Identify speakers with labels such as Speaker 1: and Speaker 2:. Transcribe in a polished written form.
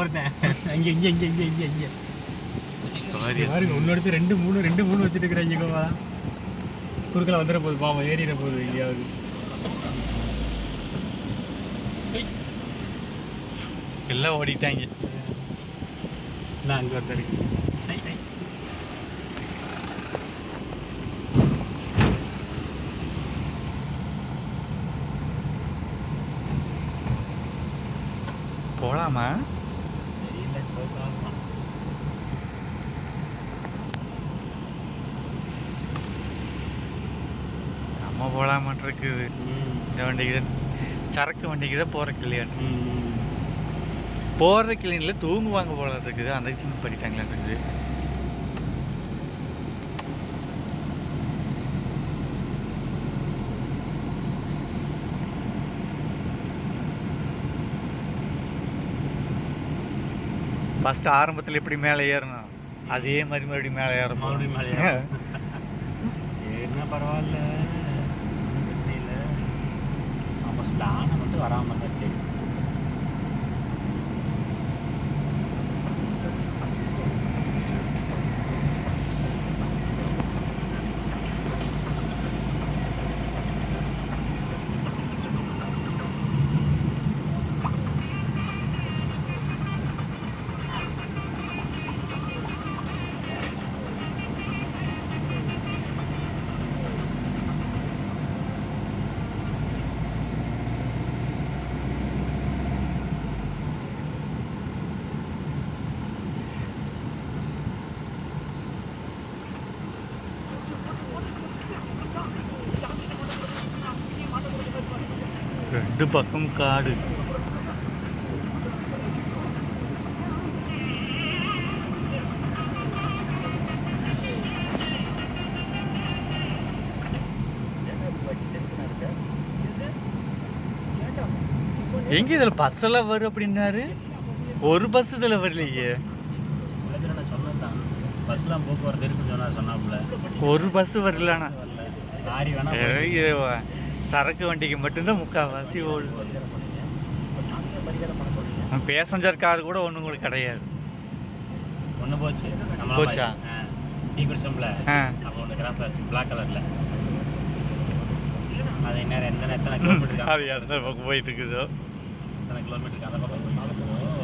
Speaker 1: ஒருத்தன் இங்க இங்க இங்க இங்க இங்க இங்க பாருங்க உன்னோட 2 3 வச்சுட்டு இருக்கிறாங்க கோவா குறுக்கல வந்துட போகுது பாவம் ஏறிட போகுது எங்கேயாவது
Speaker 2: எல்லாம் ஓடிட்டாங்க
Speaker 1: நான் அங்கே ஒருத்தர்
Speaker 2: போகலாமா
Speaker 1: தெரியல போகலாம்
Speaker 2: நம்ம போகலாமான் இருக்குது இந்த வண்டிக்கு தான் சரக்கு வண்டிக்கு தான் போகிறக்கு இல்லையா போகிறதுக்கு இல்லைங்களா தூங்குவாங்க போல இருக்குது அந்த இதுக்கு பண்ணிட்டாங்களா இருக்குது ஃபர்ஸ்ட் ஆரம்பத்தில் எப்படி மேலே ஏறணும் அதே மாதிரி மறுபடியும் மேலே ஏறணும்
Speaker 1: மறுபடியும் மேலே ஏறினா பரவாயில்ல பிரச்சனை இல்லை நம்ம ஸ்லானை மட்டும் வராமல் இருந்தால் சரி
Speaker 2: ரெண்டு பக்கம் காடு எங்க இதுல பஸ் எல்லாம் வரும் அப்படின்னாரு ஒரு பஸ் இதுல வரலையே
Speaker 1: சொன்னதான் பஸ்லாம் போக்குவரத்து இருக்குன்னு சொன்னாப்புல
Speaker 2: ஒரு பஸ் வரலண்ணா
Speaker 1: லாரி வேணா
Speaker 2: சரக்கு வண்டிக்கு மட்டும்தான் முக்கால்வாசி ஓடுது பேசஞ்சர் கார் கூட ஒன்றும் உங்களுக்கு கிடையாது
Speaker 1: ஒன்று போச்சு
Speaker 2: போச்சா
Speaker 1: டீ குடிச்சோம்ல அப்போ ஒன்று கிராஸ் ஆச்சு பிளாக் கலரில் அது எத்தனை கிலோமீட்டருக்கு
Speaker 2: அது எந்த பக்கம் போயிட்டு இருக்குதோ
Speaker 1: எத்தனை கிலோமீட்டருக்கு அந்த பக்கம்